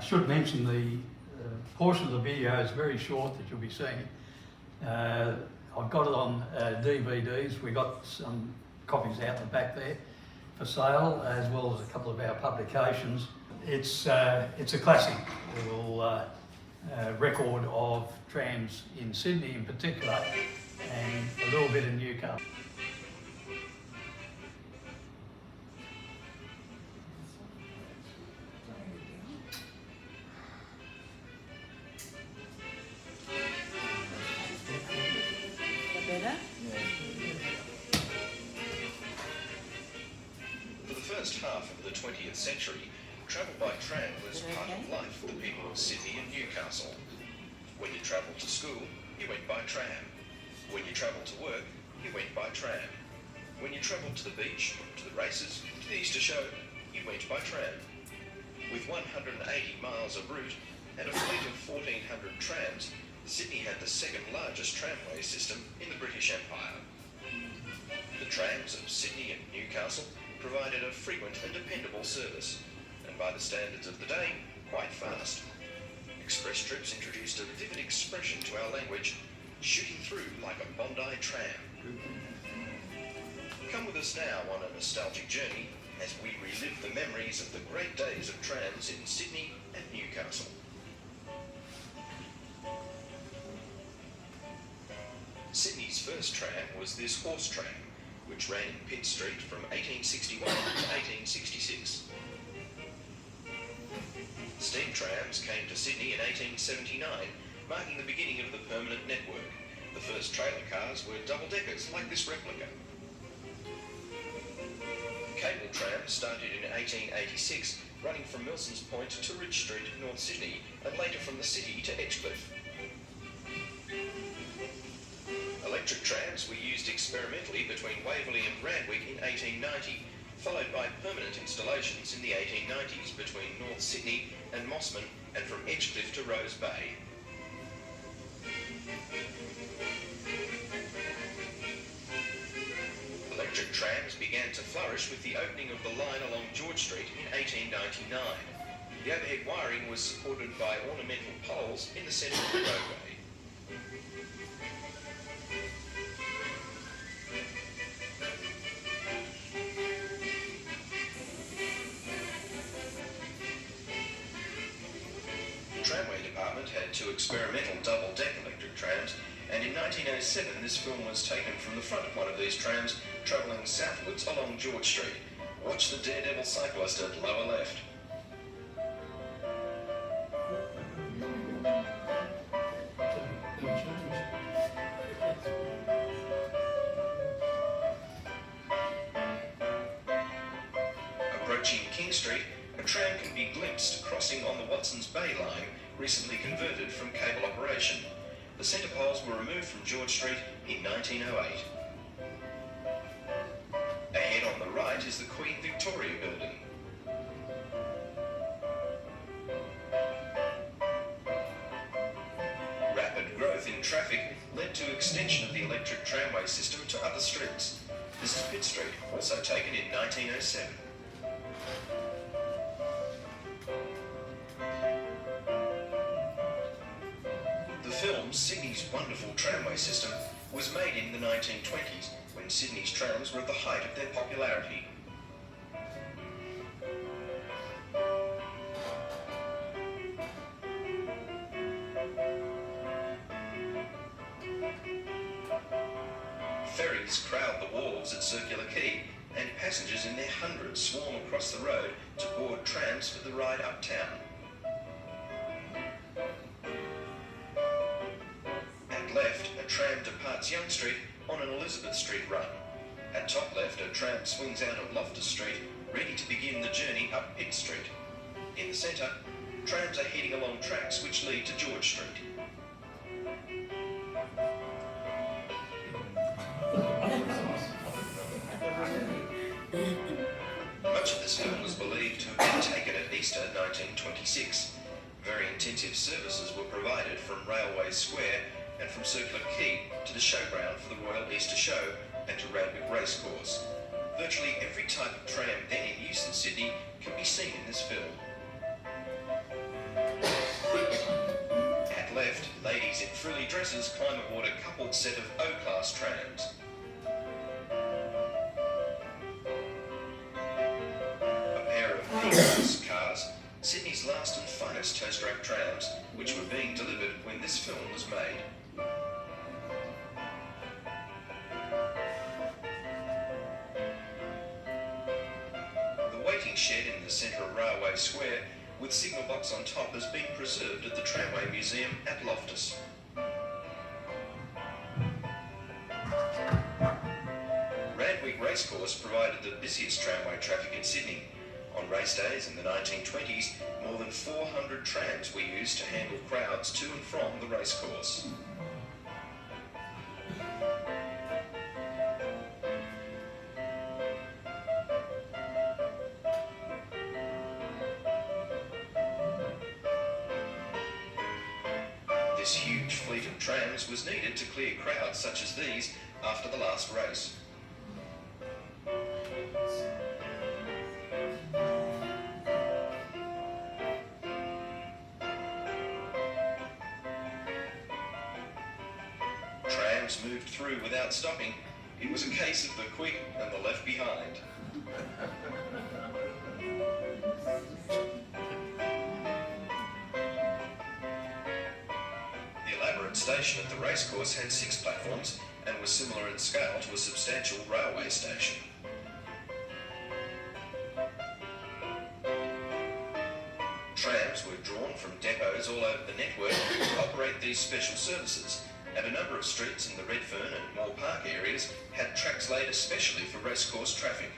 should mention the portion of the video is very short that you'll be seeing. I've got it on DVDs. We got some copies out the back there for sale, as well as a couple of our publications. It's a classic record of trams in Sydney in particular, and a little bit in Newcastle. For the first half of the 20th century, travel by tram was part of life for the people of Sydney and Newcastle. When you travelled to school, you went by tram. When you travelled to work, you went by tram. When you travelled to the beach, to the races, to the Easter show, you went by tram. With 180 miles of route and a fleet of 1,400 trams, Sydney had the second largest tramway system in the British Empire. The trams of Sydney and Newcastle provided a frequent and dependable service, and by the standards of the day, quite fast. Express trips introduced a vivid expression to our language, shooting through like a Bondi tram. Come with us now on a nostalgic journey as we relive the memories of the great days of trams in Sydney and Newcastle. Sydney's first tram was this horse tram, which ran in Pitt Street from 1861 to 1866. Steam trams came to Sydney in 1879, marking the beginning of the permanent network. The first trailer cars were double-deckers like this replica. Cable trams started in 1886, running from Milson's Point to Ridge Street, North Sydney, and later from the city to Edgecliff. Electric trams were used experimentally between Waverley and Randwick in 1890, followed by permanent installations in the 1890s between North Sydney and Mossman and from Edgecliff to Rose Bay. Electric trams began to flourish with the opening of the line along George Street in 1899. The overhead wiring was supported by ornamental poles in the centre of the roadway. The tramway department had two experimental double-deck electric trams, and in 1907 this film was taken from the front of one of these trams travelling southwards along George Street. Watch the daredevil cyclist at lower left. Approaching King Street, a tram can be glimpsed crossing on the Watson's Bay line, recently converted from cable operation. The centre poles were removed from George Street in 1908. Ahead on the right is the Queen Victoria building. Rapid growth in traffic led to extension of the electric tramway system to other streets. This is Pitt Street, also taken in 1907. The film Sydney's Wonderful Tramway System was made in the 1920s, when Sydney's trams were at the height of their popularity. Ferries crowd the wharves at Circular Quay, and passengers in their hundreds swarm across the road to board trams for the ride uptown. At left, a tram departs Young Street on an Elizabeth Street run. At top left, a tram swings out of Loftus Street, ready to begin the journey up Pitt Street. In the centre, trams are heading along tracks which lead to George Street. Much of this film was believed to have been taken at Easter 1926. Very intensive services were provided from Railway Square and from Circular Quay to the showground for the Royal Easter Show and to Randwick Racecourse. Virtually every type of tram then in use in Sydney can be seen in this film. frilly dresses climb aboard a coupled set of O-class trams. A pair of P-class cars, Sydney's last and finest toast-rack trams, which were being delivered when this film was made. The waiting shed in the centre of Railway Square, with signal box on top, has been preserved at the Tramway Museum at Loftus. Randwick Racecourse provided the busiest tramway traffic in Sydney. On race days in the 1920s, more than 400 trams were used to handle crowds to and from the racecourse. This huge fleet of trams was needed to clear crowds such as these after the last race. Trams moved through without stopping. It was a case of the quick and the left behind. The elaborate station at the racecourse had 6 platforms and was similar in scale to a substantial railway station. Trams were drawn from depots all over the network to operate these special services, and a number of streets in the Redfern and Moore Park areas had tracks laid especially for racecourse traffic.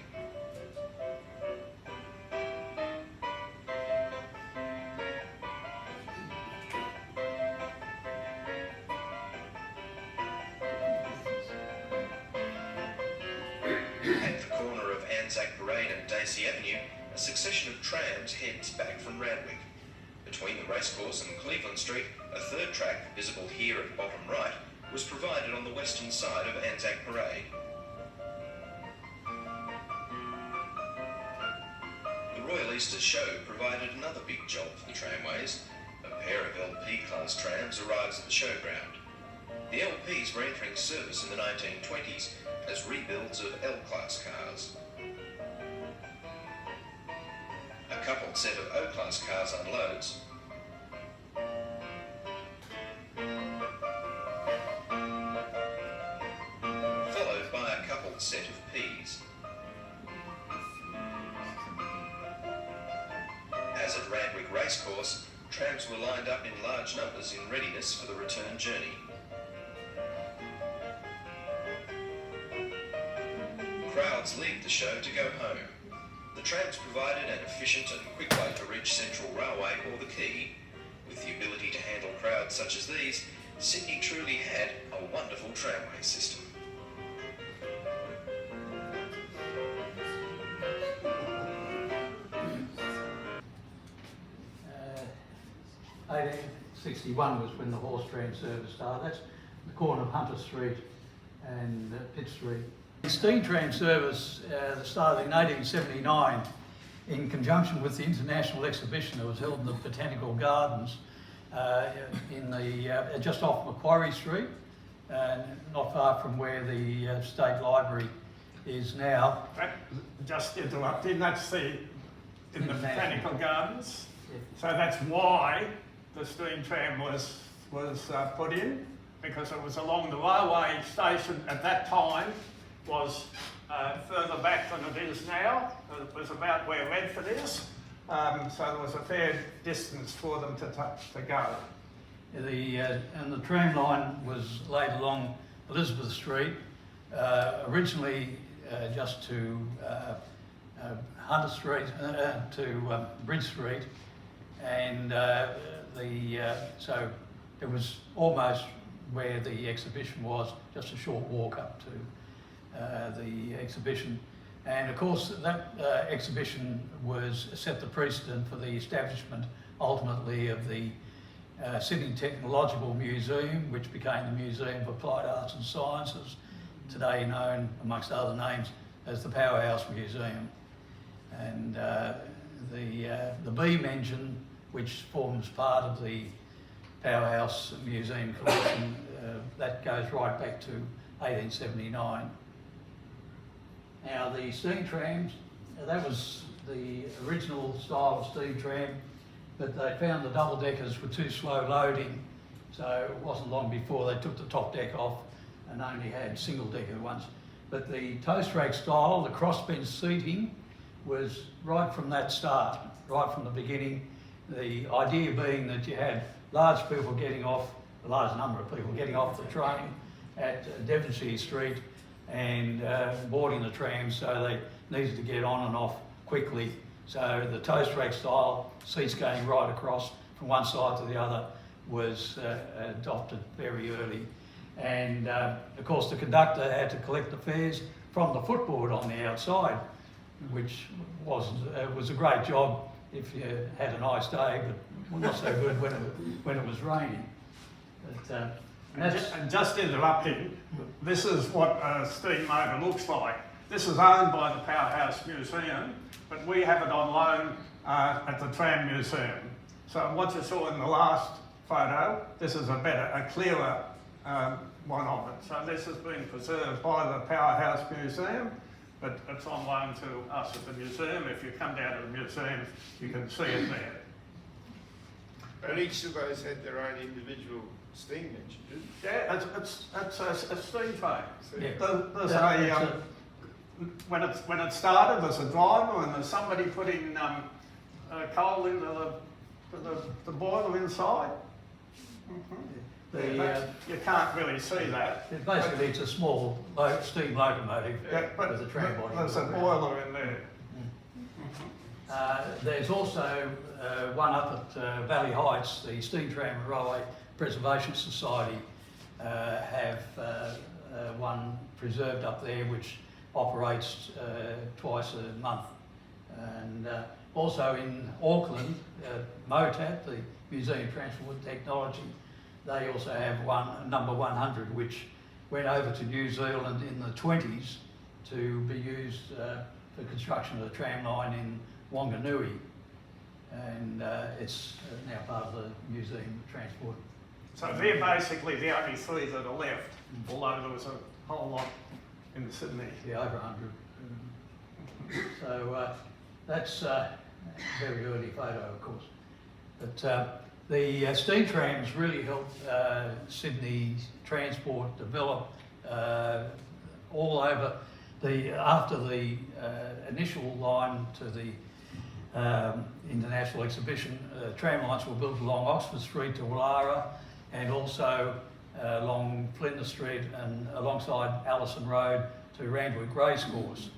At the corner of Anzac Parade and Dacey Avenue, a succession of trams heads back from Randwick. Between the racecourse and Cleveland Street, a third track, visible here at bottom right, was provided on the western side of Anzac Parade. The Royal Easter Show provided another big job for the tramways. A pair of LP-class trams arrives at the showground. The LPs were entering service in the 1920s as rebuilds of L-class cars. A coupled set of O-class cars unloads. Followed by a coupled set of Ps. As at Randwick Racecourse, trams were lined up in large numbers in readiness for the return journey. Crowds leave the show to go home. The trams provided an efficient and quick way to reach Central Railway or the Quay. With the ability to handle crowds such as these, Sydney truly had a wonderful tramway system. 1861 was when the horse tram service started. That's the corner of Hunter Street and Pitt Street. The steam tram service started in 1879 in conjunction with the International Exhibition that was held in the Botanical Gardens just off Macquarie Street, not far from where the State Library is now. Just interrupting, that's in the Botanical Gardens. Yeah. So that's why the steam tram was put in, because it was along the railway station at that time, was further back than it is now. It was about where Redford is, so there was a fair distance for them to go. And the tram line was laid along Elizabeth Street, originally just to Hunter Street, to Bridge Street, and so it was almost where the exhibition was, just a short walk up to the exhibition. And of course that exhibition set the precedent for the establishment ultimately of the Sydney Technological Museum, which became the Museum of Applied Arts and Sciences, today known amongst other names as the Powerhouse Museum. And the beam engine, which forms part of the Powerhouse Museum collection. That goes right back to 1879. Now the steam trams, that was the original style of steam tram, but they found the double deckers were too slow loading, so it wasn't long before they took the top deck off and only had single decker ones. But the toast rack style, the crossbench seating, was right from that start, right from the beginning. The idea being that you had large people getting off, a large number of people getting off the train at Devonshire Street and boarding the tram, so they needed to get on and off quickly. So the toast rack style, seats going right across from one side to the other, was adopted very early. And of course the conductor had to collect the fares from the footboard on the outside, which was a great job if you had a nice day, but not so good when it was raining. But, And just interrupting, this is what a steam motor looks like. This is owned by the Powerhouse Museum, but we have it on loan at the Tram Museum. So what you saw in the last photo, this is a clearer one of it. So this has been preserved by the Powerhouse Museum, but it's on loan to us at the museum. If you come down to the museum, you can see it there. And each of those had their own individual steam engine. Yeah, it's a steam train. Yeah. When it started, there's a driver and there's somebody putting coal into the boiler inside. You can't really see that. Basically, it's a small steam locomotive But with a tram body. there's a boiler in there. There's also one up at Valley Heights. The Steam Tram and Railway Preservation Society have one preserved up there which operates twice a month. And also in Auckland, MOTAT, the Museum of Transport Technology, they also have one, number 100, which went over to New Zealand in the 20s to be used for construction of the tram line in Wanganui. And it's now part of the Museum of Transport. So they're basically the only three that are left, although there was a whole lot in Sydney. Yeah, over 100. So that's a very early photo, of course. But the steam trams really helped Sydney transport develop all over. After the initial line to the International Exhibition, tram lines were built along Oxford Street to Woollahra and also along Flinders Street and alongside Allison Road to Randwick Racecourse.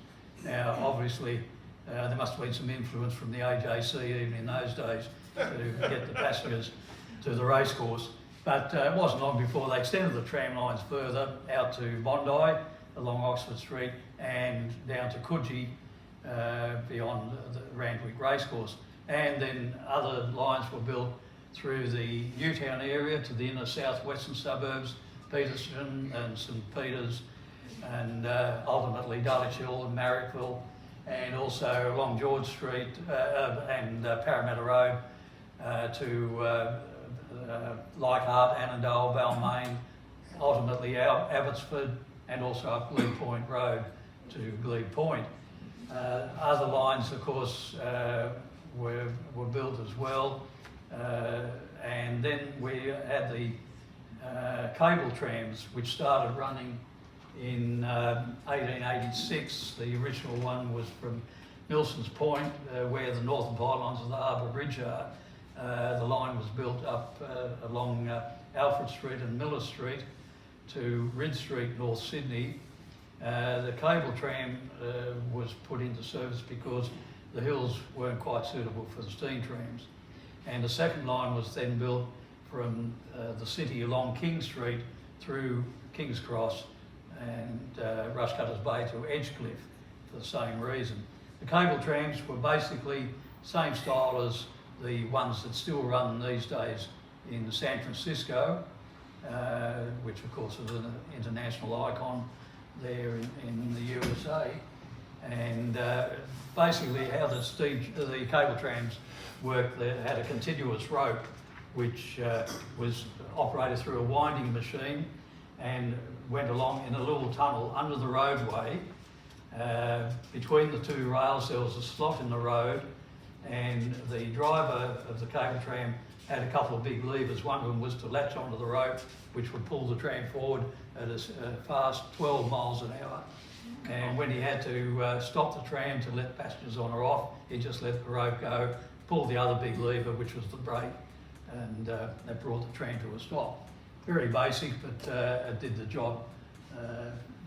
Now, obviously, there must have been some influence from the AJC even in those days to get the passengers to the racecourse. But it wasn't long before they extended the tram lines further out to Bondi along Oxford Street and down to Coogee beyond the Randwick Racecourse. And then other lines were built through the Newtown area to the inner southwestern suburbs, Peterston and St Peters, and ultimately Dulwich Hill and Marrickville, and also along George Street and Parramatta Road to Leichhardt, Annandale, Balmain, ultimately Abbotsford, and also up Glebe Point Road to Glebe Point. Other lines, of course, were built as well. And then we had the cable trams, which started running in 1886. The original one was from Milson's Point, where the northern pylons of the Harbour Bridge are. The line was built up along Alfred Street and Miller Street to Rid Street, North Sydney. The cable tram was put into service because the hills weren't quite suitable for the steam trams. And the second line was then built from the city along King Street through King's Cross and Rushcutters Bay to Edgecliff for the same reason. The cable trams were basically same style as the ones that still run these days in San Francisco, which of course is an international icon there in the USA. And basically how the cable trams worked, they had a continuous rope which was operated through a winding machine and went along in a little tunnel under the roadway. Between the two rails there was a slot in the road, and the driver of the cable tram had a couple of big levers. One of them was to latch onto the rope, which would pull the tram forward at a fast 12 miles an hour. And when he had to stop the tram to let passengers on or off, he just let the rope go, pulled the other big lever, which was the brake, and that brought the tram to a stop. Very basic, but it did the job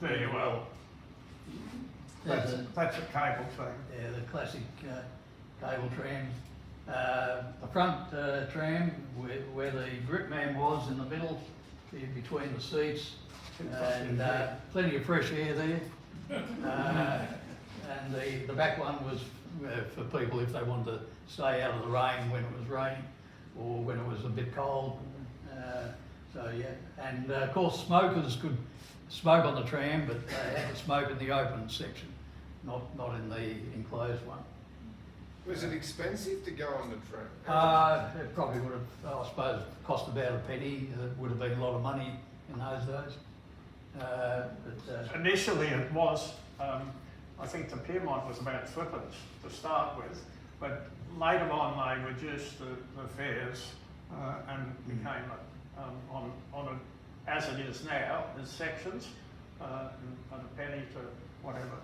Very well. That's a cable train. Yeah, the classic cable tram. The front tram, where the grip man was in the middle, between the seats, and plenty of fresh air there. And the back one was for people if they wanted to stay out of the rain when it was raining or when it was a bit cold. So yeah, and of course smokers could smoke on the tram, but they had to smoke in the open section, not in the enclosed one. Was it expensive to go on the tram? It probably would have, I suppose, cost about a penny. It would have been a lot of money in those days. Initially it was, I think the Piedmont was about threepence to start with, but later on they reduced the fares and became as it is now, there's sections, and a penny to whatever.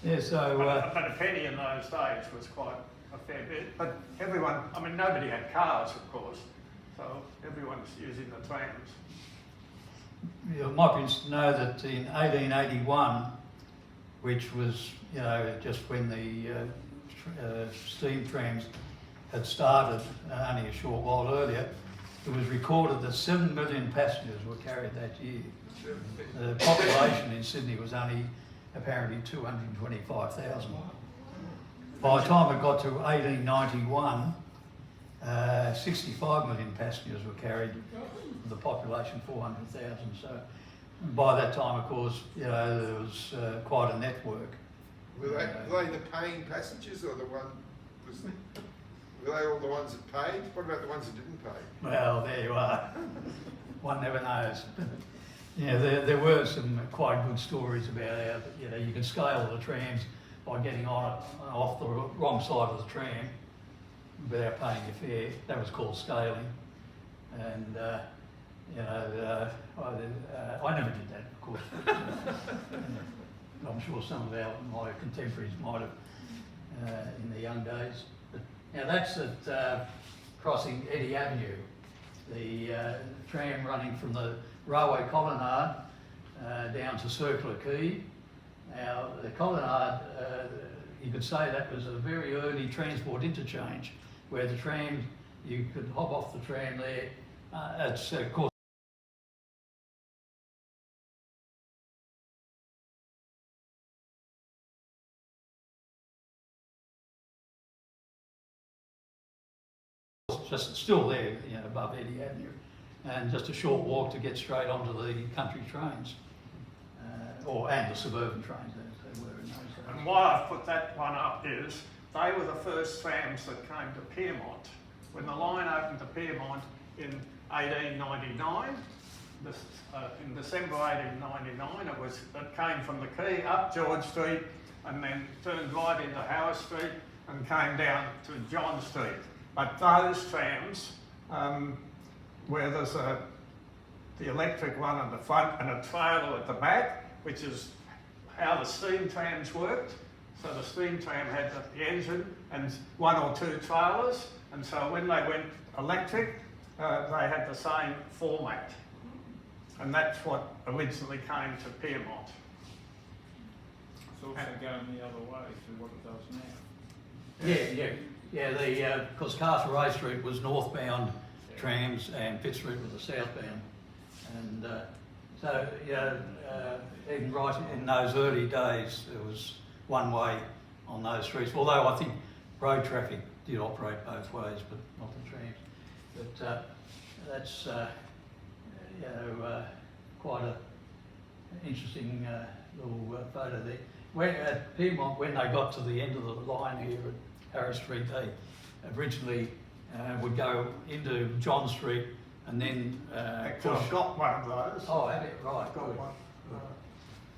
Yeah, so... but a penny in those days was quite a fair bit. But everyone, I mean, nobody had cars, of course, so everyone's using the trams. You might be interested to know that in 1881, which was, you know, just when the steam trams had started only a short while earlier, it was recorded that 7 million passengers were carried that year. The population in Sydney was only apparently 225,000. By the time it got to 1891, 65 million passengers were carried, the population 400,000. So by that time, of course, you know, there was quite a network. Were they the paying passengers or the one? Were they all the ones that paid? What about the ones that didn't pay? Well, there you are. One never knows. Yeah, there were some quite good stories about how, you know, you can scale the trams by getting on it off the wrong side of the tram without paying your fare. That was called scaling. And, you know, I never did that, of course. I'm sure some of my contemporaries might have in their young days. But now that's at crossing Eddy Avenue, the tram running from the railway colonnade down to Circular Quay. Now the colonnade, you could say that was a very early transport interchange where the tram, you could hop off the tram there. It's of course just still there, you know, above Eddy Avenue, and just a short walk to get straight onto the country trains, and the suburban trains as they were in those days. And why I put that one up is they were the first trams that came to Piedmont. When the line opened to Piedmont in 1899, in December 1899, it came from the quay up George Street and then turned right into Howard Street and came down to John Street. But those trams, where there's the electric one at the front and a trailer at the back, which is how the steam trams worked. So the steam tram had the engine and one or two trailers, and so when they went electric, they had the same format. And that's what originally came to Piedmont. It's also going the other way to what it does now. Yeah, because Castlereagh Street was northbound trams and Pitt Street was the southbound. And so, even right in those early days, there was one way on those streets, although I think road traffic did operate both ways, but not the trams. But that's, quite an interesting little photo there. When, at Piedmont, when they got to the end of the line here at Harris Street, they originally would go into John Street and then Actually, I've got one of those. Oh, have you? Right, I've got good. one.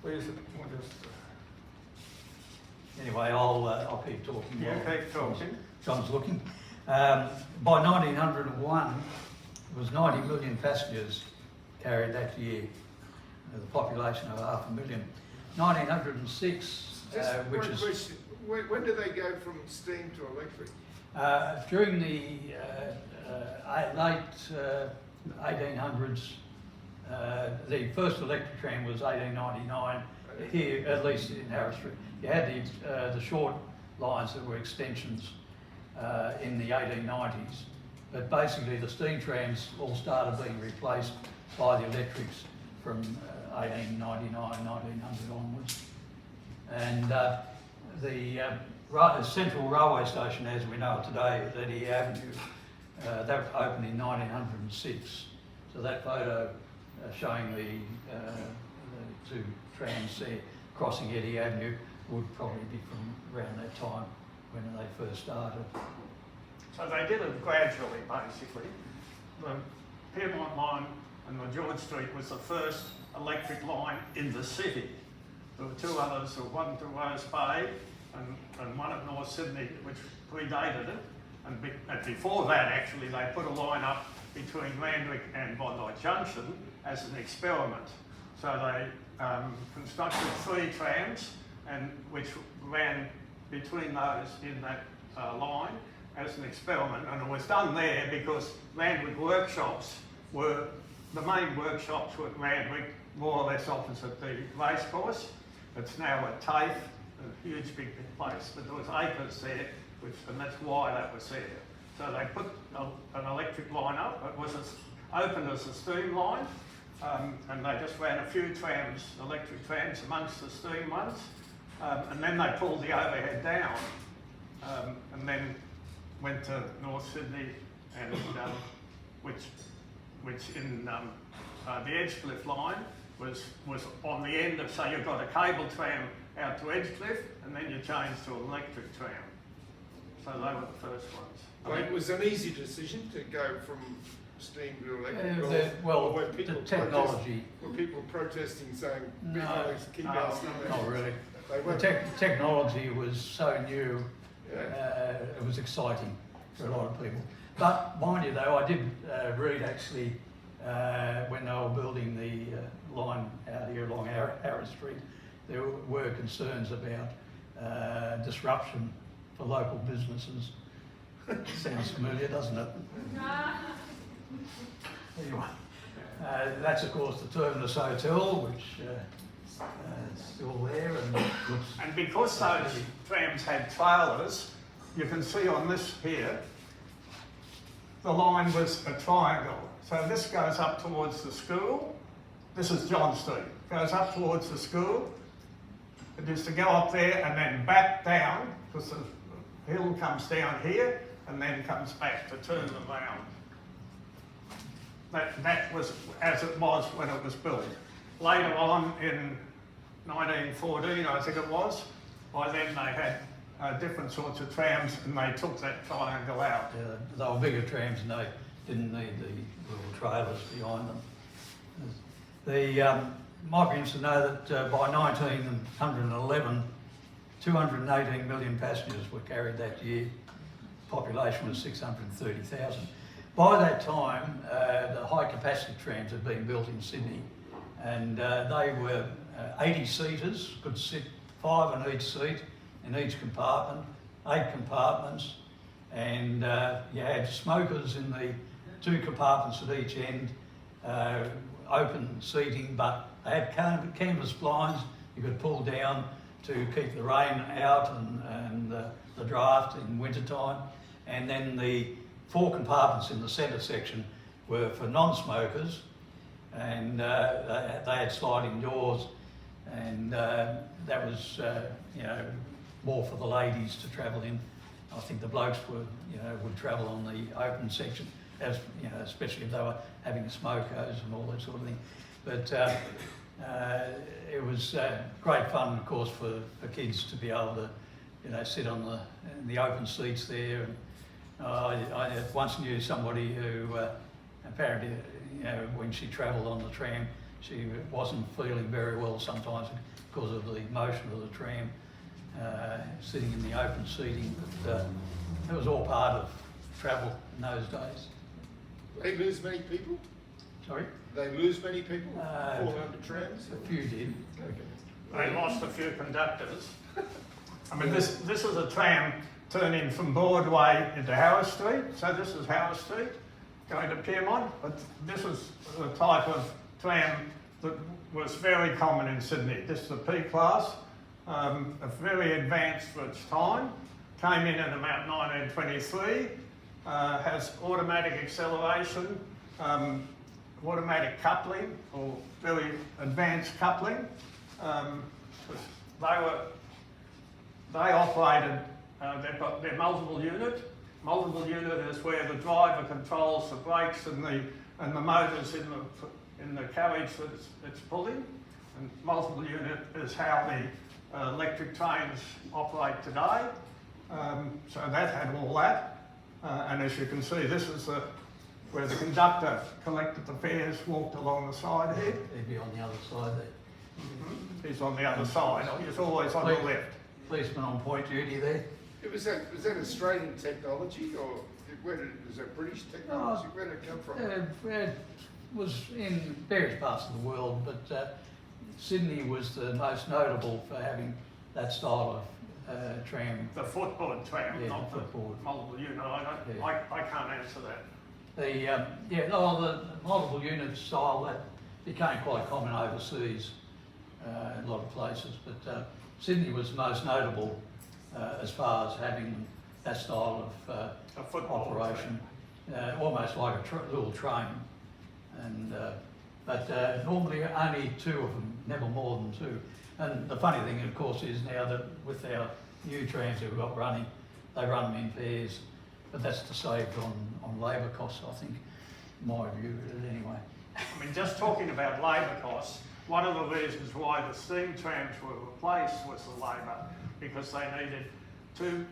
Where's it? We'll just, Anyway, I'll keep talking. yeah, while keep talking. John's looking. By 1901, there was 90 million passengers carried that year, with a population of 500,000. 1906, Just which one is question. When do they go from steam to electric? during the late 1800s. The first electric tram was 1899 here, at least in Harris Street. You had the short lines that were extensions in the 1890s, but basically the steam trams all started being replaced by the electrics from 1899, 1900 onwards. And the central railway station, as we know it today, is Eddy Avenue. That opened in 1906. So that photo showing the two trams there crossing Eddy Avenue would probably be from around that time when they first started. So they did it gradually, basically. The Piedmont line and the George Street was the first electric line in the city. There were two others, one to Rose Bay and one at North Sydney, which predated it. And before that, actually, they put a line up between Randwick and Bondi Junction as an experiment. So they constructed 3 trams, which ran between those in that line as an experiment. And it was done there because Randwick workshops were, the main workshops were at Randwick, more or less opposite the racecourse. It's now a TAFE, a huge big place, but there was acres there, and that's why that was there. So they put an electric line up. It was opened as a steam line, and they just ran a few trams, electric trams, amongst the steam ones, and then they pulled the overhead down, and then went to North Sydney, and which in the Edgecliff line was on the end of, so you've got a cable tram out to Edgecliff, and then you change to an electric tram. So they were the first ones. Well, it was an easy decision to go from steam to electric. The technology. Were people protesting saying, No, keep our steam? Not really. They The weren't. technology was so new, it was exciting for a lot of people. But mind you though, I did read actually when they were building the line out here along Harris Street, there were concerns about disruption for local businesses. Sounds familiar, doesn't it? Anyway, that's of course the Terminus Hotel, which is still there and looks. And because those trams had trailers, you can see on this here, the line was a triangle. So this goes up towards the school. This is John Street. Goes up towards the school. It is to go up there and then back down, because the hill comes down here and then comes back to turn them round. That was as it was when it was built. Later on in 1914, I think it was, by then they had different sorts of trams and they took that triangle out. They were bigger trams and they didn't need the little trailers behind them. Might be interesting to know that by 1911, 218 million passengers were carried that year. Population was 630,000. By that time, the high capacity trams had been built in Sydney, and they were 80-seaters, could sit 5 in each seat, in each compartment, 8 compartments, and you had smokers in the 2 compartments at each end, open seating, but they had canvas blinds you could pull down to keep the rain out and the draft in winter time. And then the 4 compartments in the centre section were for non-smokers, and they had sliding doors, and that was more for the ladies to travel in. I think the blokes would travel on the open section, as especially if they were having smokers and all that sort of thing. But it was great fun, of course, for kids to be able to sit on the open seats there I once knew somebody who apparently, you know, when she travelled on the tram, she wasn't feeling very well sometimes because of the motion of the tram, sitting in the open seating. But it was all part of travel in those days. They lose many people? Sorry? They lose many people? 400 trams? A few did. They lost a few conductors. I mean, this is a tram turning from Broadway into Howard Street. So this is Howard Street going to Piermont. But this is the type of tram that was very common in Sydney. This is a P class, very advanced for its time. Came in about 1923. Has automatic acceleration, automatic coupling, or very advanced coupling. They operated, they've got their multiple unit. Multiple unit is where the driver controls the brakes and the motors in the carriage that it's pulling. And multiple unit is how the electric trains operate today. So that had all that. And as you can see, this is where the conductor collected the fares, walked along the side here. He'd be on the other side there. He's on the other side. He's always on the left. Policeman on point duty there. Was that Australian technology, or was that British technology? Where did it come from? It was in various parts of the world, but Sydney was the most notable for having that style of tram. The footboard tram, Yeah, not the the footboard. multiple unit. I can't answer that. The multiple unit style that became quite common overseas in a lot of places, but Sydney was most notable as far as having that style of A football operation, almost like a little train. And but normally only two of them, never more than two. And the funny thing, of course, is now that with our new trams that we've got running, they run them in pairs, but that's to save on labour costs, I think, my view anyway. I mean, just talking about labour costs, one of the reasons why the steam trams were replaced was the labour, because they needed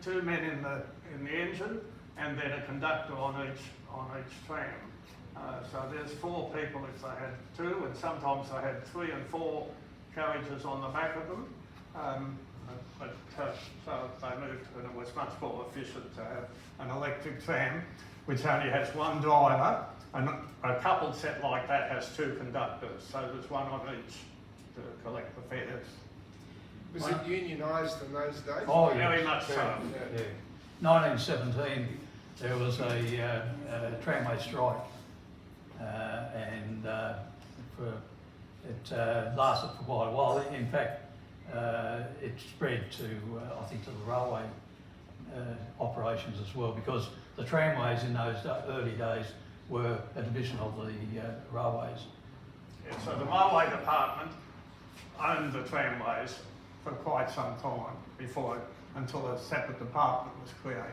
two men in the engine and then a conductor on each tram. So there's 4 people if they had 2, and sometimes they had 3 and 4 carriages on the back of them. So they moved, and it was much more efficient to have an electric tram, which only has one driver, and a coupled set like that has 2 conductors, so there's one on each to collect the fares. Was it unionised in those days? Oh, yes. Very much so. Yeah. 1917, there was a tramway strike, and it lasted for quite a while. In fact, it spread to, I think, to the railway operations as well, because the tramways in those early days were a division of the railways. Yeah, so the railway department owned the tramways for quite some time until a separate department was created.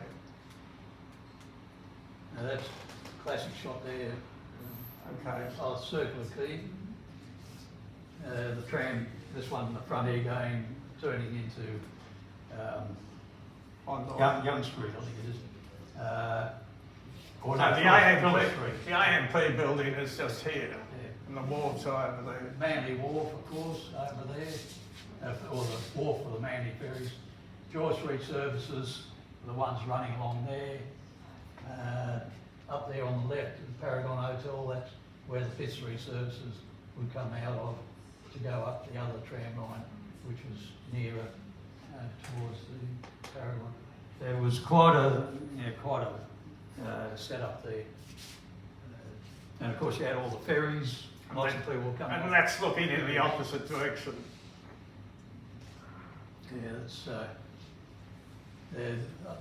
Now that's a classic shot there. Okay. Circular key. The tram, this one in the front here turning into Young Street, I think it is. So the AMP building is just here, and the wharves are over there. Manly Wharf, of course, over there, or the wharf for the Manly ferries. George Street Services, the ones running along there. Up there on the left, the Paragon Hotel, that's where the Fifth Street Services would come out of to go up the other tram line, which was nearer towards the Paragon. There was quite a setup there. And of course you had all the ferries, lots of people coming. And that's looking in the opposite direction. Yeah, it's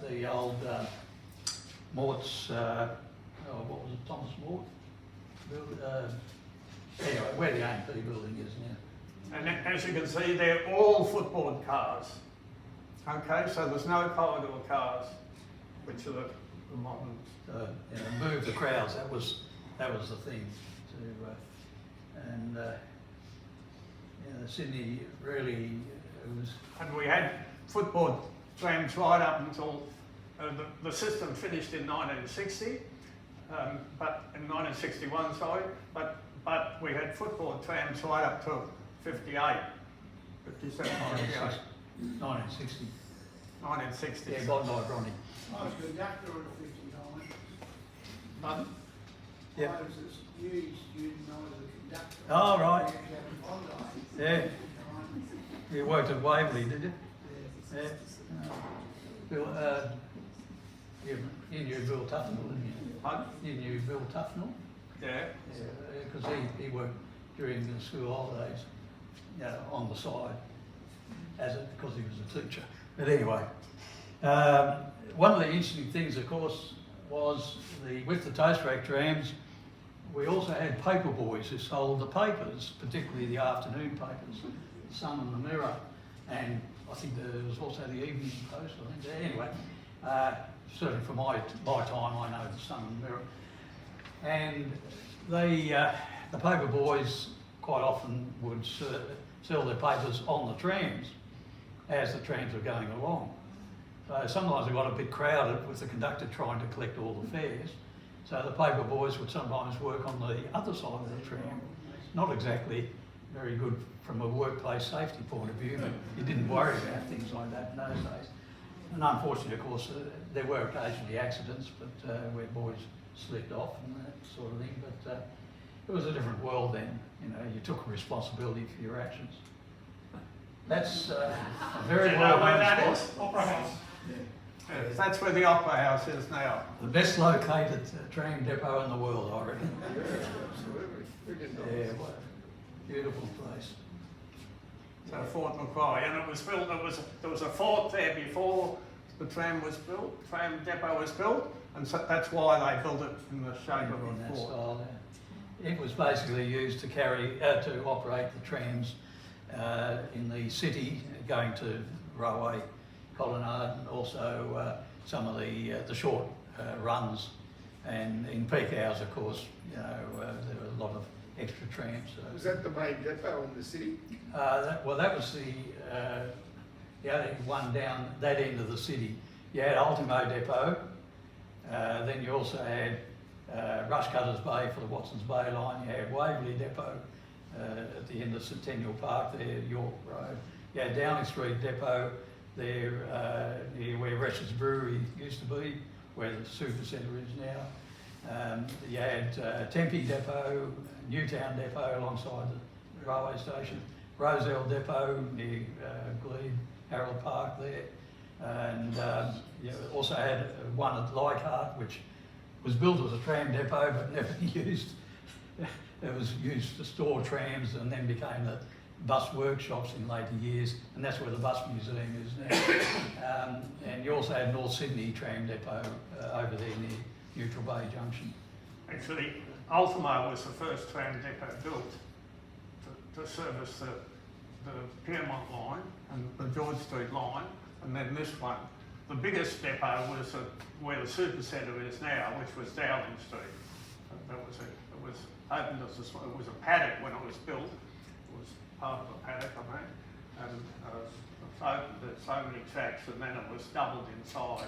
the old Mort's, what was it, Thomas Mort? Anyway, where the AMP building is now. And as you can see, they're all footboard cars. Okay, so there's no corridor cars, which are the modern. Move the crowds, that was the thing. Sydney really was. And we had footboard trams right up until the system finished in 1960, but in 1961, sorry, but we had footboard trams right up to 58, 57, 58, 1960. 1960. Yeah, Bondi Ronnie. I was conductor on a 59. Pardon? Yep. I was used student, I was a conductor. Oh, right. We had to have a Bondi. Yeah. 59. You worked at Waverley, did you? Yeah. Yeah. Bill, you knew Bill Tufnell, didn't you? Pardon? You knew Bill Tufnell? Yeah. Because he worked during the school holidays, on the side, because he was a teacher. But anyway, one of the interesting things, of course, was with the toast rack trams, we also had paper boys who sold the papers, particularly the afternoon papers, the Sun and the Mirror, and I think there was also the Evening Post, I think. Anyway, certainly for my time, I know the Sun and the Mirror. And the paper boys quite often would sell their papers on the trams as the trams were going along. So sometimes it got a bit crowded with the conductor trying to collect all the fares. So the paper boys would sometimes work on the other side of the tram. Not exactly very good from a workplace safety point of view, but you didn't worry about things like that in those days. And unfortunately, of course, there were occasionally accidents, but where boys slipped off and that sort of thing. But it was a different world then. You took responsibility for your actions. That's a very Do you know where well-known that spot. is? Opera House. Yes, that's where the Opera House is now. The best located tram depot in the world, I reckon. Yeah, absolutely. We didn't know. Yeah, what a beautiful place. So Fort Macquarie, and it was built. There was a fort there before the tram was built. Tram depot was built, and so that's why they built it in the shape of In a that fort. style, yeah. It was basically used to to operate the trams in the city, going to Railway Colonnade, and also some of the short runs. And in peak hours, of course, there were a lot of extra trams. So. Was that the main depot in the city? That was the only one down that end of the city. You had Ultimo Depot, then you also had Rushcutters Bay for the Watsons Bay line. You had Waverley Depot at the end of Centennial Park there, York Road. You had Downing Street Depot there near where Resch's Brewery used to be, where the Super Centre is now. You had Tempe Depot, Newtown Depot alongside the railway station, Roselle Depot near Glebe, Harold Park there. And you also had one at Leichhardt, which was built as a tram depot but never used. It was used to store trams and then became the bus workshops in later years, and that's where the bus museum is now. And you also had North Sydney tram depot over there near Neutral Bay Junction. Actually, Ultimo was the first tram depot built to service the Piermont line and the George Street line, and then this one. The biggest depot was where the Super Centre is now, which was Dowling Street. It was opened as it was a paddock when it was built. It was part of a paddock, I mean, and it's opened at so many tracks, and then it was doubled in size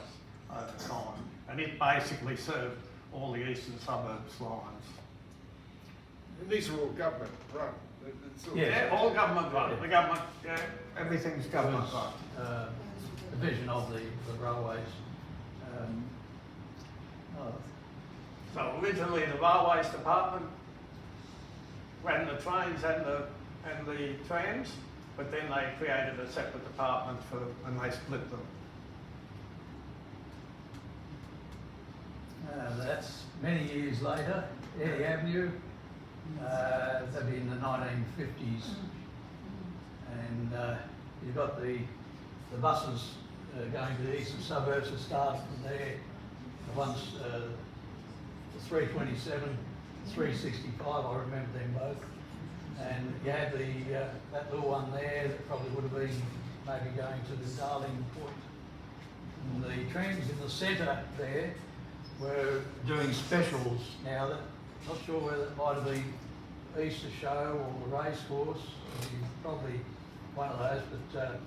over time. And it basically served all the eastern suburbs lines. And these are all government run. It's all- Yeah. Yeah, all government run. The government, yeah, everything's It government was run. a vision of the railways. So originally the railways department ran the trains and the trams, but then they created a separate department and they split them. That's many years later, Eddie Avenue, that'd be in the 1950s. And you've got the buses going to the eastern suburbs that start from there. The ones, the 327, 365, I remember them both. And you had that little one there that probably would have been maybe going to the Darling Point. And the trams in the centre there were doing specials now. Not sure whether it might have been Easter show or the racecourse, probably one of those, but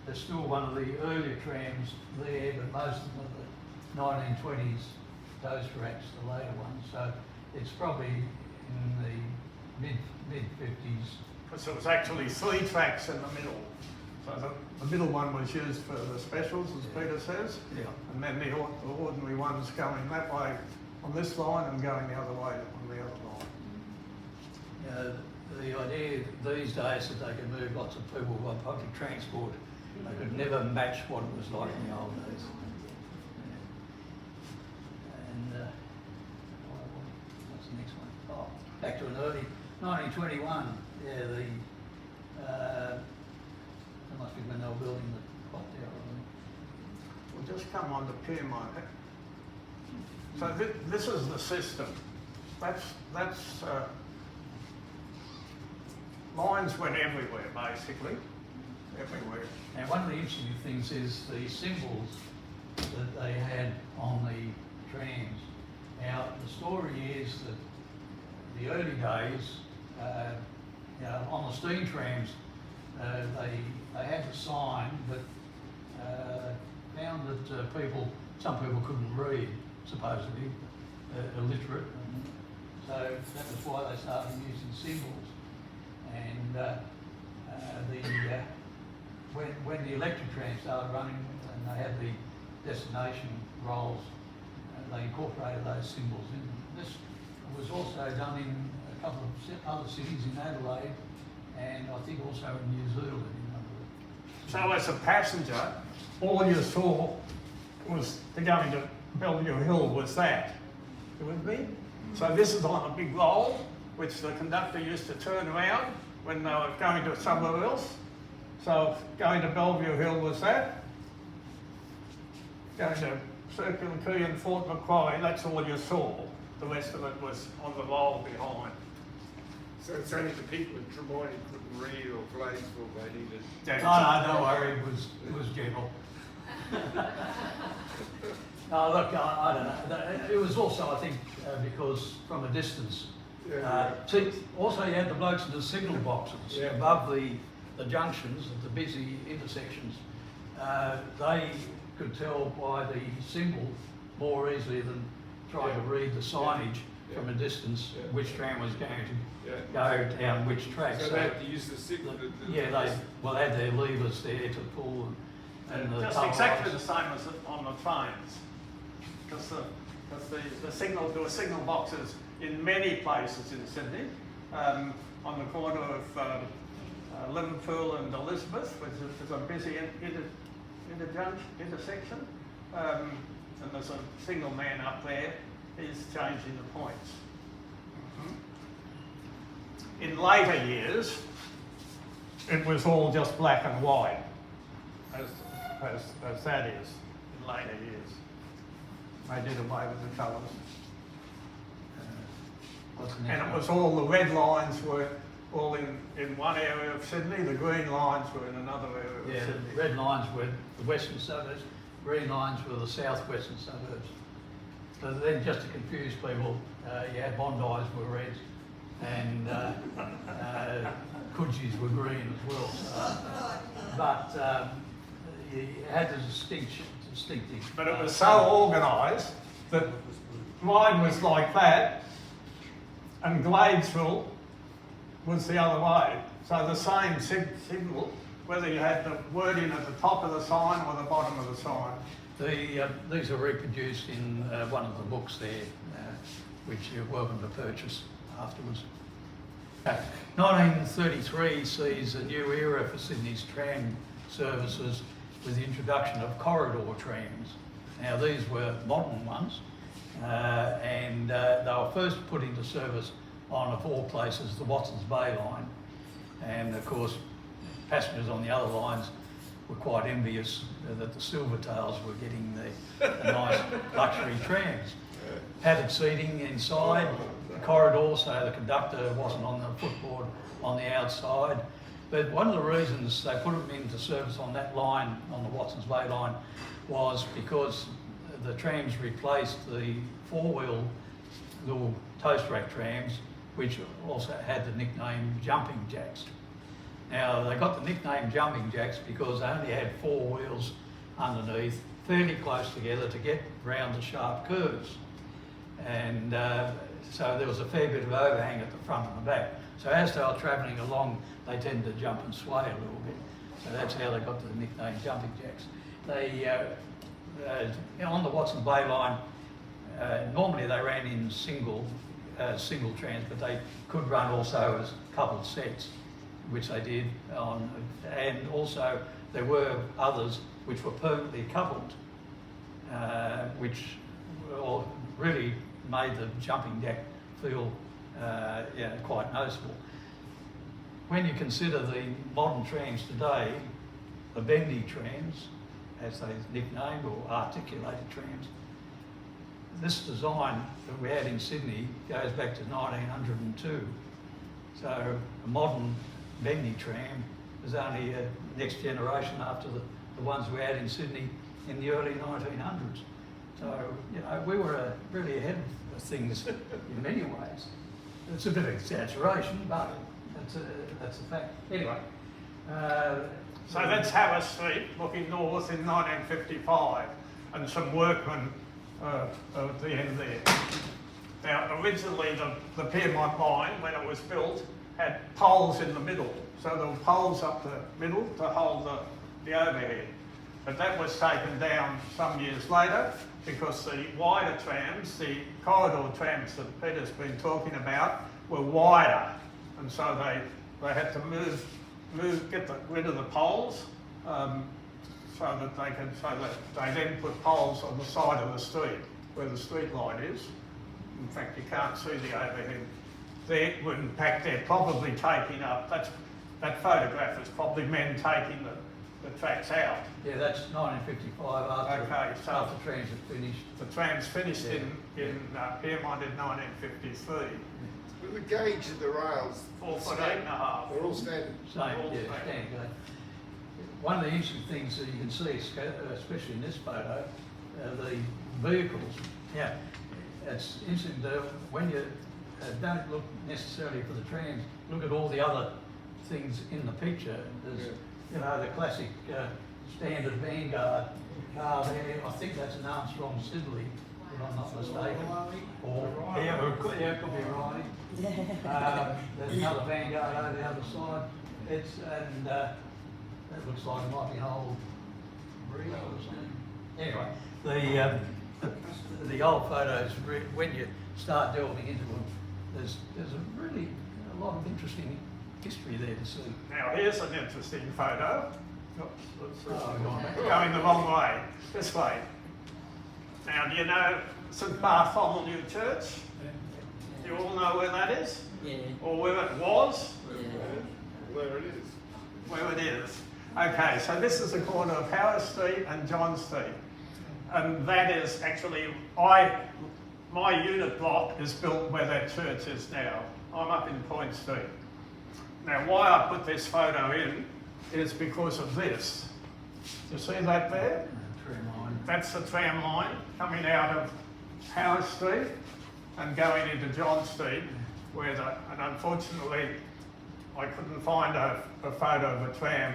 there's still one of the earlier trams there, but most of them are 1920s toast racks, the later ones. So it's probably in the mid 50s. Because there was actually 3 tracks in the middle. So the middle one was used for the specials, as Peter says, Yeah. and then the ordinary ones going that way on this line and going the other way on the other line. The idea these days that they can move lots of people by public transport, they could never match what it was like in the old days. And what's the next one? Oh, back to an early 1921. Yeah, there must be when they were building the clock tower. We'll just come on to Piermont. So this is the system. That's lines went everywhere, basically. Everywhere. Now, one of the interesting things is the symbols that they had on the trams. Now, the story is that the early days, on the steam trams, they had the sign, but found that some people couldn't read, supposedly, illiterate. And so that was why they started using symbols. And when the electric trams started running and they had the destination rolls, they incorporated those symbols in them. This was also done in a couple of other cities in Adelaide and I think also in New Zealand. So as a passenger, all you saw was to go into Bellevue Hill was that. You with me? So this is on a big roll, which the conductor used to turn around when they were going to somewhere else. So going to Bellevue Hill was that. Going to Circular Quay and Fort Macquarie, that's all you saw. The rest of it was on the roll behind. So it's only the people in Tremaine who couldn't read or Gladesville they needed. No, don't worry, it was general. No, look, I don't know. It was also, I think, because from a distance. See, also you had the blokes in the signal boxes above the junctions at the busy intersections. They could tell by the symbol more easily than trying to read the signage from a distance which tram was going to go down which track. So they had to use the signal. They had their levers there to pull and the just exactly the same as on the trains. Because the signal, there were signal boxes in many places in Sydney, on the corner of Liverpool and Elizabeth, which is a busy intersection, and there's a signal man up there, he's changing the points. In later years, it was all just black and white, as that is, in later years. They did away with the colours. And it was all, the red lines were all in one area of Sydney, the green lines were in another area of Sydney. The red lines were the western suburbs, green lines were the southwestern suburbs. So then just to confuse people, Bondi's were red and Coogis were green as well. So, but you had the distinctive. But it was so organised that mine was like that and Gladesville was the other way. So the same signal, whether you had the wording at the top of the sign or the bottom of the sign. These are reproduced in one of the books there, which you're welcome to purchase afterwards. 1933 sees a new era for Sydney's tram services with the introduction of corridor trams. Now these were modern ones and they were first put into service on, of all places, the Watsons Bay line. And of course, passengers on the other lines were quite envious that the Silvertails were getting the nice luxury trams. Padded seating inside, the corridor, so the conductor wasn't on the footboard on the outside. But one of the reasons they put them into service on that line, on the Watsons Bay line, was because the trams replaced the four-wheel little toast rack trams, which also had the nickname jumping jacks. Now, they got the nickname jumping jacks because they only had four wheels underneath, fairly close together to get round the sharp curves. And so there was a fair bit of overhang at the front and the back. So as they were travelling along, they tended to jump and sway a little bit. So that's how they got the nickname Jumping Jacks. They, on the Watson Bay line, normally they ran in single trams, but they could run also as coupled sets, which they did on, and also there were others which were permanently coupled, which really made the jumping jack feel quite noticeable. When you consider the modern trams today, the bendy trams, as they nicknamed, or articulated trams, this design that we had in Sydney goes back to 1902. So a modern bendy tram is only a next generation after the ones we had in Sydney in the early 1900s. So, you know, we were really ahead of things in many ways. It's a bit of exaggeration, but that's a fact. Anyway. So that's Harris Street looking north in 1955 and some workmen at the end there. Now originally the Piermont line, when it was built, had poles in the middle. So there were poles up the middle to hold the overhead. But that was taken down some years later because the wider trams, the corridor trams that Peter's been talking about, were wider. And so they had to get rid of the poles so that they then put poles on the side of the street where the street light is. In fact, you can't see the overhead there. In fact, they're probably taking up, that photograph is probably men taking the tracks out. Yeah, that's 1955 after the trams had finished. The trams finished in Piermont in 1953. But the gauge of the rails, 4 foot 8.5. they're all standard. Standard gauge. One of the interesting things that you can see, especially in this photo, the vehicles. Yeah, it's interesting that when you don't look necessarily for the trams, look at all the other things in the picture. There's, you know, the classic standard Vanguard car there. I think that's an Armstrong Siddeley, if I'm not mistaken. Or it could be Riley. There's another Vanguard over the other side. That looks like it might be an old Brio or something. Anyway, the old photos, when you start delving into them, there's a lot of interesting history there to see. Now here's an interesting photo. Oops, Oh, going the wrong way, this way. Now do you know St Bartholomew Church? You all know where that is? Yeah. Or where it was? Where it is. Where it is. Okay, so this is the corner of Howard Street and John Street. And that is actually, my unit block is built where that church is now. I'm up in Point Street. Now why I put this photo in is because of this. You see that there? Tram line. That's the tram line coming out of Howard Street and going into John Street, and unfortunately I couldn't find a photo of a tram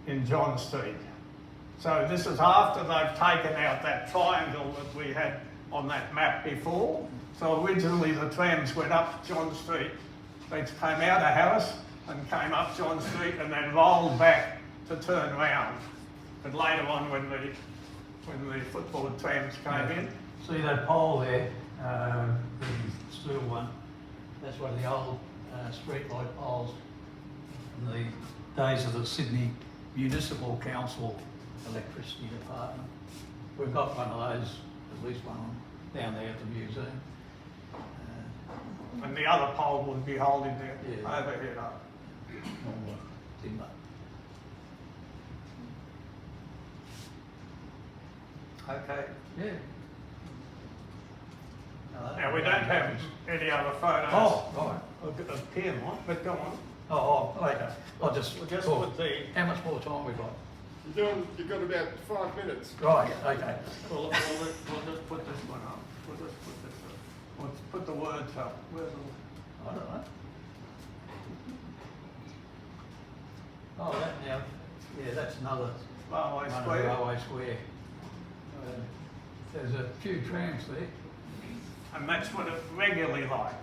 in John Street. So this is after they've taken out that triangle that we had on that map before. So originally the trams went up John Street. They came out of Harris and came up John Street and then rolled back to turn round. But later on when the football trams came in. See that pole there, the steel one, that's one of the old streetlight poles from the days of the Sydney Municipal Council Electricity Department. We've got one of those, at least one down there at the museum. And the other pole would be holding their Yeah. overhead up. Normal timber. Okay, yeah. Now we don't have any other photos Oh, right. of Piermont, but go on. Oh, later. I'll just, We'll just talk. put the, How much more time we got? You've got about 5 minutes. Right, okay. we'll just put this one up. We'll just put this up. We'll put the words up. Where's the, I don't know. Oh, that now, yeah, that's another Railway one of the Square? Railway Square. there's a few trams there. And that's what it regularly like.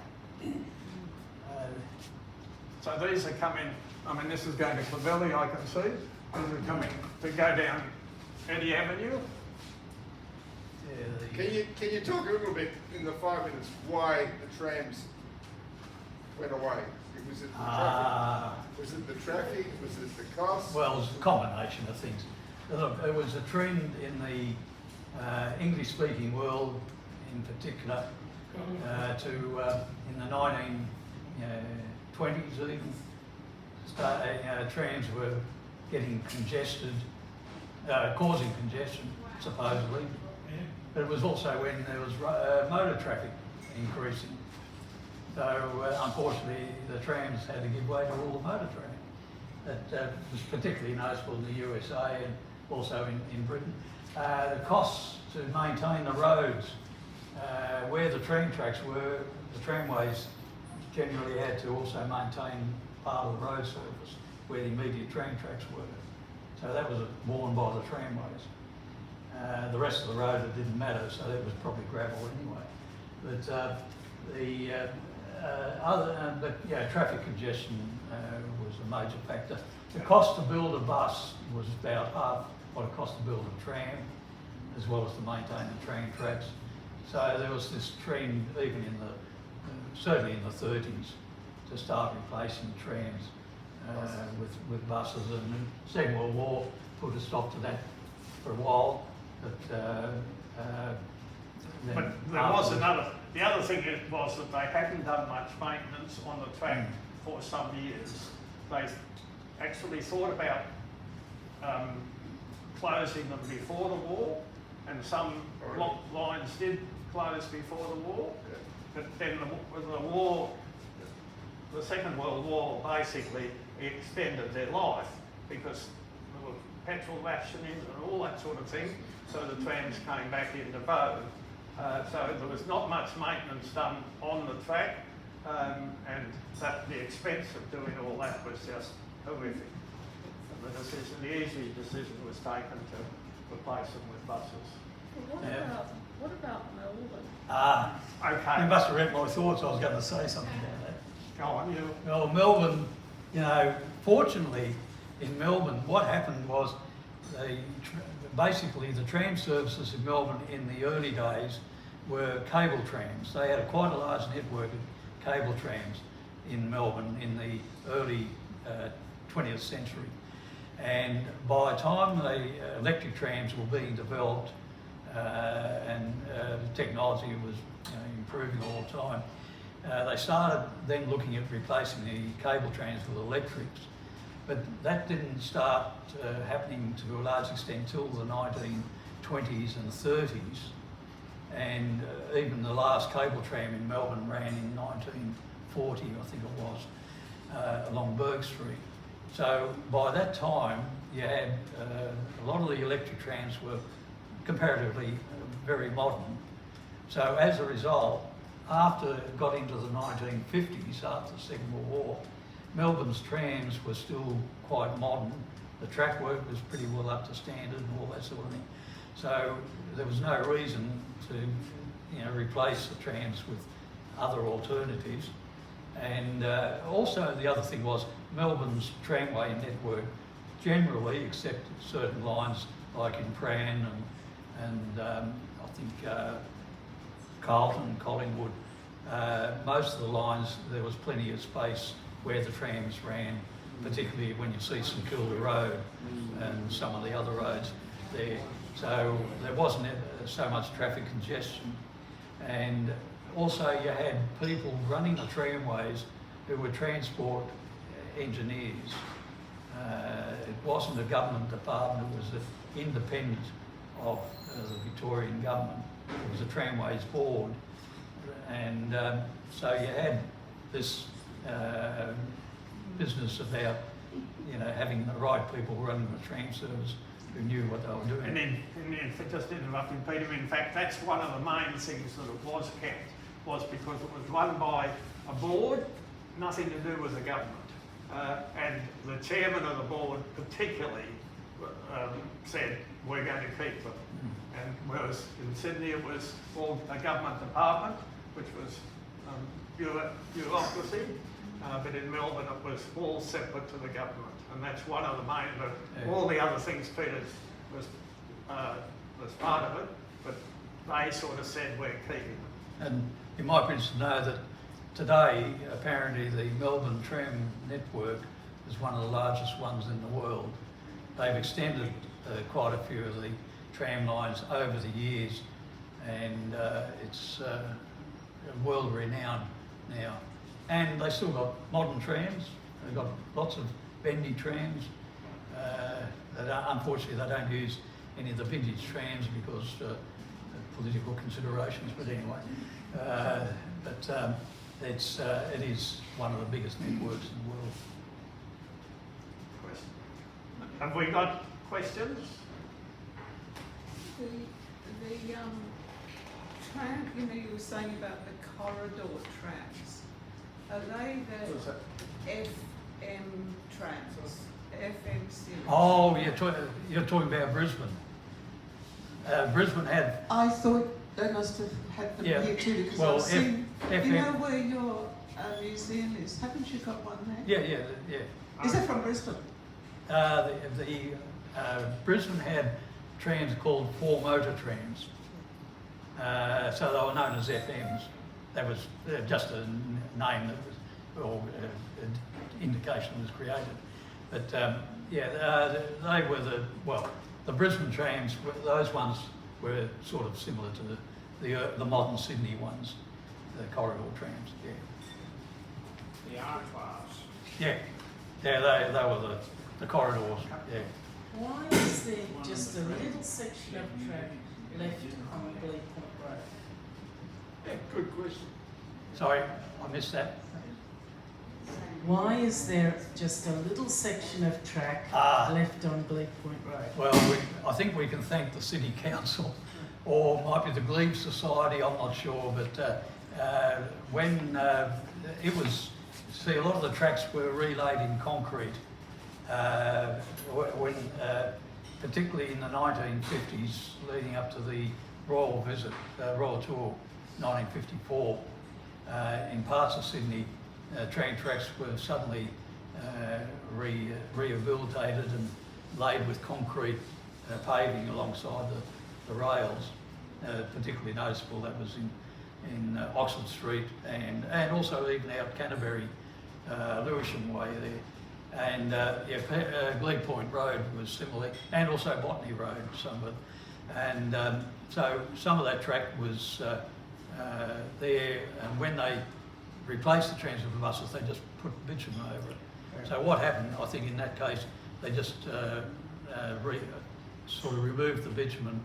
So these are coming, I mean, this is going to Clovelly, I can see. These are coming to go down Eddie Avenue. Yeah, Can you talk a little bit in the 5 minutes why the trams went away? Was it the traffic? Was it the traffic? Was it the cost? well, it was a combination of things. Look, it was a trend in the English-speaking world, in particular, in the 1920s even, trams were getting congested, causing congestion, supposedly. But it was also when there was motor traffic increasing. So unfortunately, the trams had to give way to all the motor traffic. That was particularly noticeable in the USA and also in Britain. The costs to maintain the roads where the train tracks were, the tramways generally had to also maintain part of the road surface where the immediate train tracks were. So that was borne by the tramways. The rest of the road, it didn't matter, so that was probably gravel anyway. But traffic congestion was a major factor. The cost to build a bus was about half what it cost to build a tram, as well as to maintain the train tracks. So there was this trend, even in certainly in the 30s, to start replacing trams with buses. And the Second World War put a stop to that for a while. But there was the other thing was that they hadn't done much maintenance on the track for some years. They actually thought about closing them before the war, and some lines did close before the war. But then the Second World War basically extended their life because there was petrol rationing and all that sort of thing. So the trams came back into vogue. So there was not much maintenance done on the track, and the expense of doing all that was just horrific. And the easy decision was taken to replace them with buses. What about Melbourne? Okay. You must have read my thoughts. I was going to say something about that. Go on, you. Well, Melbourne, fortunately in Melbourne, what happened was basically the tram services in Melbourne in the early days were cable trams. They had quite a large network of cable trams in Melbourne in the early 20th century. And by the time the electric trams were being developed and technology was improving all the time, they started then looking at replacing the cable trams with electrics. But that didn't start happening to a large extent till the 1920s and 30s. And even the last cable tram in Melbourne ran in 1940, I think it was, along Burke Street. So by that time, you had a lot of the electric trams were comparatively very modern. So as a result, after it got into the 1950s, after the Second World War, Melbourne's trams were still quite modern. The track work was pretty well up to standard and all that sort of thing. So there was no reason to replace the trams with other alternatives. And also the other thing was Melbourne's tramway network generally, except certain lines like in Prahran and I think Carlton, Collingwood, most of the lines there was plenty of space where the trams ran, particularly when you see St Kilda Road and some of the other roads there. So there wasn't so much traffic congestion. And also you had people running the tramways who were transport engineers. It wasn't a government department, it was independent of the Victorian government. It was a tramways board. And so you had this business about having the right people running the tram service who knew what they were doing. And just interrupting Peter, in fact that's one of the main things that it was kept, was because it was run by a board, nothing to do with the government. And the chairman of the board particularly said, we're going to keep them. And whereas in Sydney it was all a government department, which was bureaucracy, but in Melbourne it was all separate to the government. And that's one of the main, all the other things Peter's was part of it, but they sort of said we're keeping them. And you might be interested to know that today, apparently the Melbourne tram network is one of the largest ones in the world. They've extended quite a few of the tram lines over the years, and it's world renowned now. And they still got modern trams. They've got lots of bendy trams. Unfortunately, they don't use any of the vintage trams because of political considerations. But anyway, it is one of the biggest networks in the world. Have we got questions? The tram, you know, you were saying about the corridor trams. Are they What's that? the FM trams? FM series? Oh, you're talking about Brisbane. Brisbane had, I thought they must have had them Yeah. here too, because Well, I've seen, FM you know where your museum is? Haven't you got one there? yeah. Is it from Brisbane? Brisbane had trams called four-motor trams. So they were known as FMs. That was just a name that was, or an indication was created. But they were the Brisbane trams, those ones were sort of similar to the modern Sydney ones, the corridor trams, yeah. The R-Class. Yeah, they were the corridors, yeah. Why is there just a little section of track left on Glebe Point Road? Yeah, good question. Sorry, I missed that. Why is there just a little section of track left on Glebe Point Road? Well, I think we can thank the City Council, or might be the Glebe Society, I'm not sure, but when it was, see, a lot of the tracks were relaid in concrete, when, particularly in the 1950s, leading up to the Royal Visit, Royal Tour 1954, in parts of Sydney, train tracks were suddenly rehabilitated and laid with concrete paving alongside the rails. Particularly noticeable that was in Oxford Street and also even out Canterbury, Lewisham Way there. And Glebe Point Road was similarly, and also Botany Road, some of it. And so some of that track was there, and when they replaced the trams with the buses, they just put bitumen over it. So what happened, I think in that case, they just sort of removed the bitumen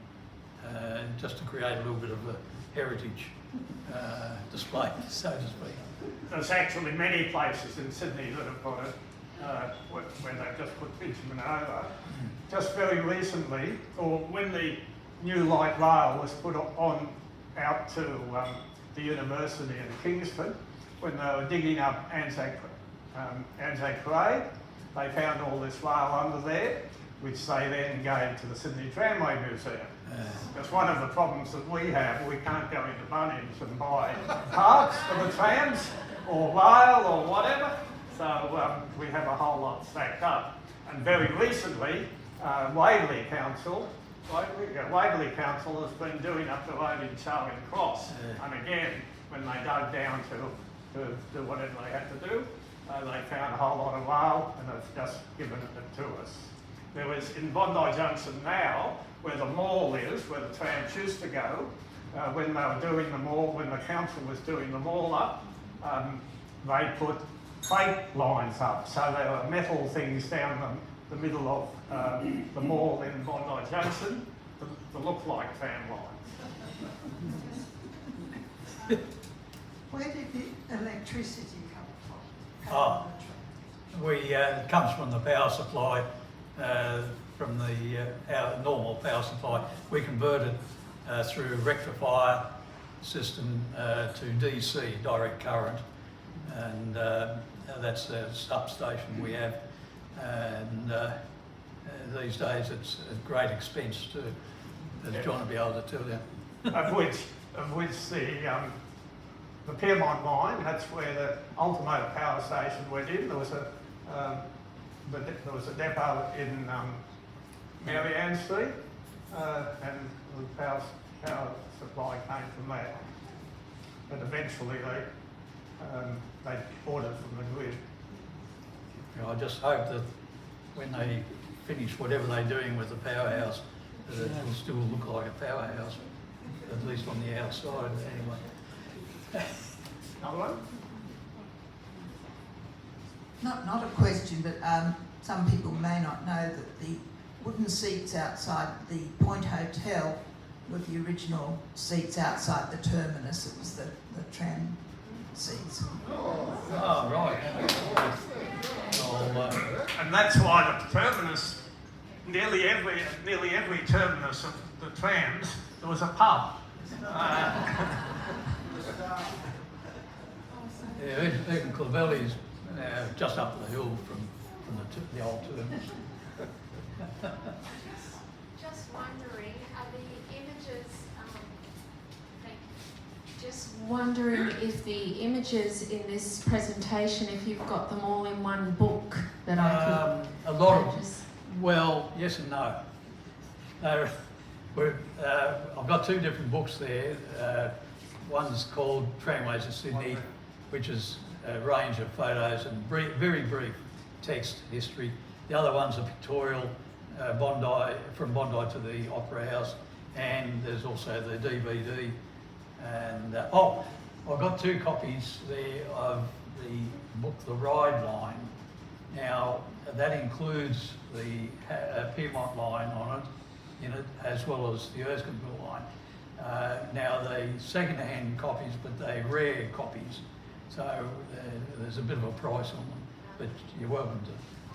just to create a little bit of a heritage display, so to speak. There's actually many places in Sydney that have got it, where they've just put bitumen over. Just very recently, or when the new light rail was put on out to the university in Kingsford, when they were digging up Anzac Parade, they found all this rail under there, which they then gave to the Sydney Tramway Museum. Because one of the problems that we have, we can't go into Bunnings and buy parts for the trams or rail or whatever, so we have a whole lot stacked up. And very recently, Waverley Council has been doing up the road in Charing Cross, and again, when they dug down to do whatever they had to do, they found a whole lot of rail and have just given it to us. There was in Bondi Junction now, where the mall is, where the trams used to go, when they were doing the mall, when the council was doing the mall up, they put plate lines up. So there were metal things down the middle of the mall in Bondi Junction that looked like tram lines. Where did the electricity come from? It comes from the power supply, from our normal power supply. We converted through a rectifier system to DC, direct current, and that's the substation we have. And these days it's a great expense too, as John will be able to tell you. of which the Piermont line, that's where the Ultimotive power station went in. There was a depot in Mary Ann Street, and the power supply came from there. But eventually they bought it from the grid. You know, I just hope that when they finish whatever they're doing with the powerhouse, that it will still look like a powerhouse, at least on the outside anyway. Another one? Not a question, but some people may not know that the wooden seats outside the Point Hotel were the original seats outside the terminus. It was the tram seats. Oh, right. And that's why the terminus, nearly every terminus of the trams, there was a pub. Yeah, even Clavelli's just up the hill from the old terminus. Just wondering, are the images, just wondering if the images in this presentation, if you've got them all in one book that I could a lot purchase? Well, yes and no. I've got two different books there. One's called Tramways of Sydney, which is a range of photos and very brief text history. The other one's a pictorial Bondi, from Bondi to the Opera House, and there's also the DVD. And I've got two copies there of the book The Ride Line. Now that includes the Piermont line in it, as well as the Erskineville line. Now they second-hand copies, but they're rare copies, so there's a bit of a price on them. But you're welcome to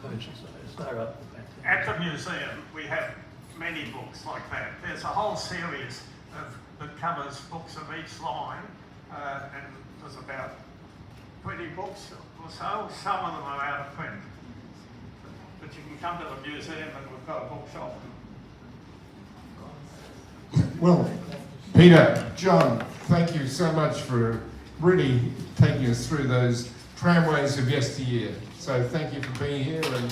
purchase those. They're up the back there. At the museum, we have many books like that. There's a whole series that covers books of each line, and there's about 20 books or so. Some of them are out of print. But you can come to the museum and we've got a bookshop. Well, Peter, John, thank you so much for really taking us through those tramways of yesteryear. So thank you for being here, and